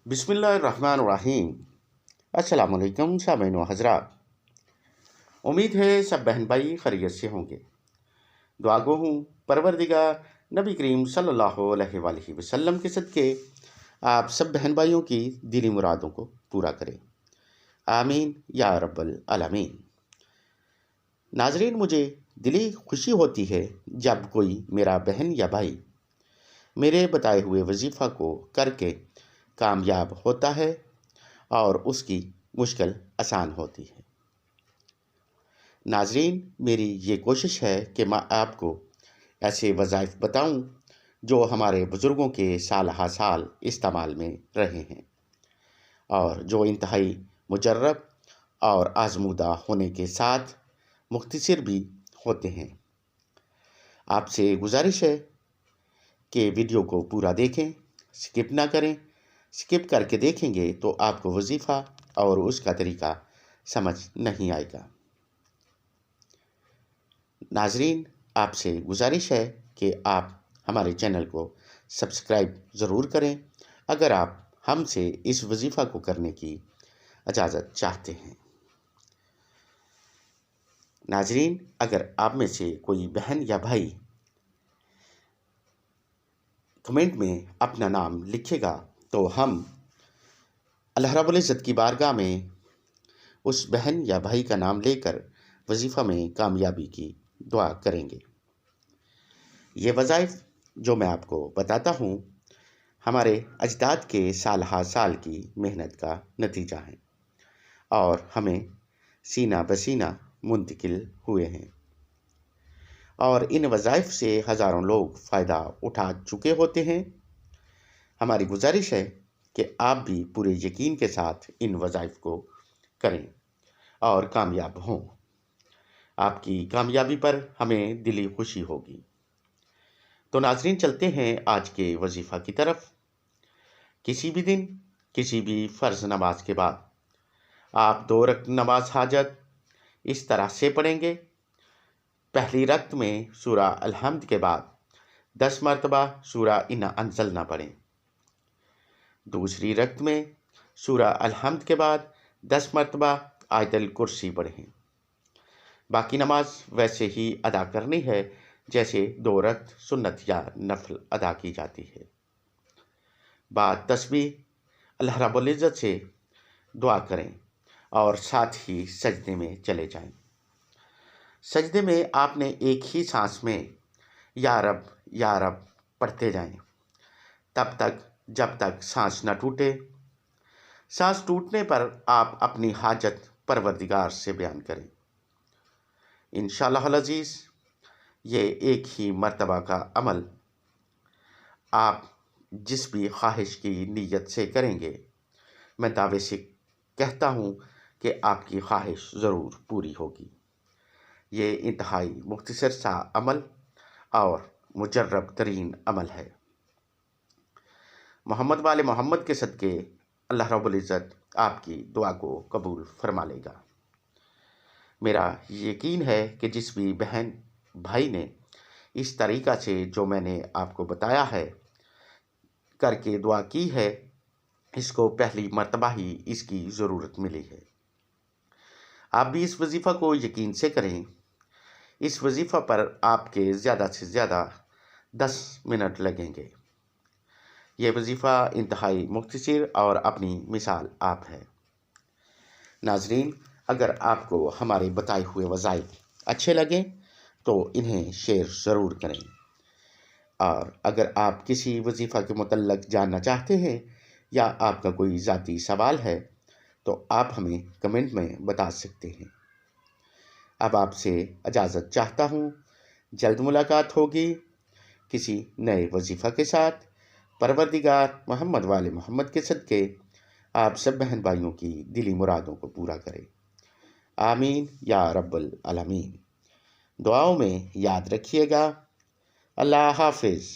بسم اللہ الرحمن الرحیم۔ السلام علیکم سامعین و حضرات، امید ہے سب بہن بھائی خیریت سے ہوں گے۔ دعا گو ہوں پروردگار نبی کریم صلی اللہ علیہ وآلہ وسلم کے صدقے آپ سب بہن بھائیوں کی دلی مرادوں کو پورا کرے، آمین یا رب العالمین۔ ناظرین، مجھے دلی خوشی ہوتی ہے جب کوئی میرا بہن یا بھائی میرے بتائے ہوئے وظیفہ کو کر کے کامیاب ہوتا ہے اور اس کی مشکل آسان ہوتی ہے۔ ناظرین، میری یہ کوشش ہے کہ میں آپ کو ایسے وظائف بتاؤں جو ہمارے بزرگوں کے سال ہا سال استعمال میں رہے ہیں اور جو انتہائی مجرب اور آزمودہ ہونے کے ساتھ مختصر بھی ہوتے ہیں۔ آپ سے گزارش ہے کہ ویڈیو کو پورا دیکھیں، سکپ نہ کریں۔ سکپ کر کے دیکھیں گے تو آپ کو وظیفہ اور اس کا طریقہ سمجھ نہیں آئے گا۔ ناظرین، آپ سے گزارش ہے کہ آپ ہمارے چینل کو سبسکرائب ضرور کریں اگر آپ ہم سے اس وظیفہ کو کرنے کی اجازت چاہتے ہیں۔ ناظرین، اگر آپ میں سے کوئی بہن یا بھائی کمنٹ میں اپنا نام لکھے گا تو ہم اللہ رب العزت کی بارگاہ میں اس بہن یا بھائی کا نام لے کر وظیفہ میں کامیابی کی دعا کریں گے۔ یہ وظائف جو میں آپ کو بتاتا ہوں ہمارے اجداد کے سال ہا سال کی محنت کا نتیجہ ہے اور ہمیں سینہ بسینہ منتقل ہوئے ہیں، اور ان وظائف سے ہزاروں لوگ فائدہ اٹھا چکے ہوتے ہیں۔ ہماری گزارش ہے کہ آپ بھی پورے یقین کے ساتھ ان وظائف کو کریں اور کامیاب ہوں۔ آپ کی کامیابی پر ہمیں دلی خوشی ہوگی۔ تو ناظرین، چلتے ہیں آج کے وظیفہ کی طرف۔ کسی بھی دن کسی بھی فرض نماز کے بعد آپ 2 رکعت نماز حاجت اس طرح سے پڑھیں گے۔ پہلی رکعت میں سورہ الحمد کے بعد 10 مرتبہ سورہ انا انزلنا پڑھیں۔ دوسری رکعت میں سورہ الحمد کے بعد 10 مرتبہ آیت الکرسی پڑھیں۔ باقی نماز ویسے ہی ادا کرنی ہے جیسے 2 رکعت سنت یا نفل ادا کی جاتی ہے۔ بعد تسبیح اللہ رب العزت سے دعا کریں اور ساتھ ہی سجدے میں چلے جائیں۔ سجدے میں آپ نے ایک ہی سانس میں یا رب پڑھتے جائیں تب تک جب تک سانس نہ ٹوٹے۔ سانس ٹوٹنے پر آپ اپنی حاجت پروردگار سے بیان کریں۔ انشاءاللہ العزیز یہ ایک ہی مرتبہ کا عمل آپ جس بھی خواہش کی نیت سے کریں گے، میں دعوے سے کہتا ہوں کہ آپ کی خواہش ضرور پوری ہوگی۔ یہ انتہائی مختصر سا عمل اور مجرب ترین عمل ہے۔ محمد والے محمد کے صدقے اللہ رب العزت آپ کی دعا کو قبول فرما لے گا۔ میرا یقین ہے کہ جس بھی بہن بھائی نے اس طریقہ سے جو میں نے آپ کو بتایا ہے کر کے دعا کی ہے، اس کو پہلی مرتبہ ہی اس کی ضرورت ملی ہے۔ آپ بھی اس وظیفہ کو یقین سے کریں۔ اس وظیفہ پر آپ کے زیادہ سے زیادہ 10 منٹ لگیں گے۔ یہ وظیفہ انتہائی مختصر اور اپنی مثال آپ ہے۔ ناظرین، اگر آپ کو ہمارے بتائے ہوئے وظائف اچھے لگیں تو انہیں شیئر ضرور کریں، اور اگر آپ کسی وظیفہ کے متعلق جاننا چاہتے ہیں یا آپ کا کوئی ذاتی سوال ہے تو آپ ہمیں کمنٹ میں بتا سکتے ہیں۔ اب آپ سے اجازت چاہتا ہوں، جلد ملاقات ہوگی کسی نئے وظیفہ کے ساتھ۔ پروردگار محمد والے محمد کے صدقے آپ سب بہن بھائیوں کی دلی مرادوں کو پورا کرے، آمین یا رب العالمین۔ دعاؤں میں یاد رکھیے گا۔ اللہ حافظ۔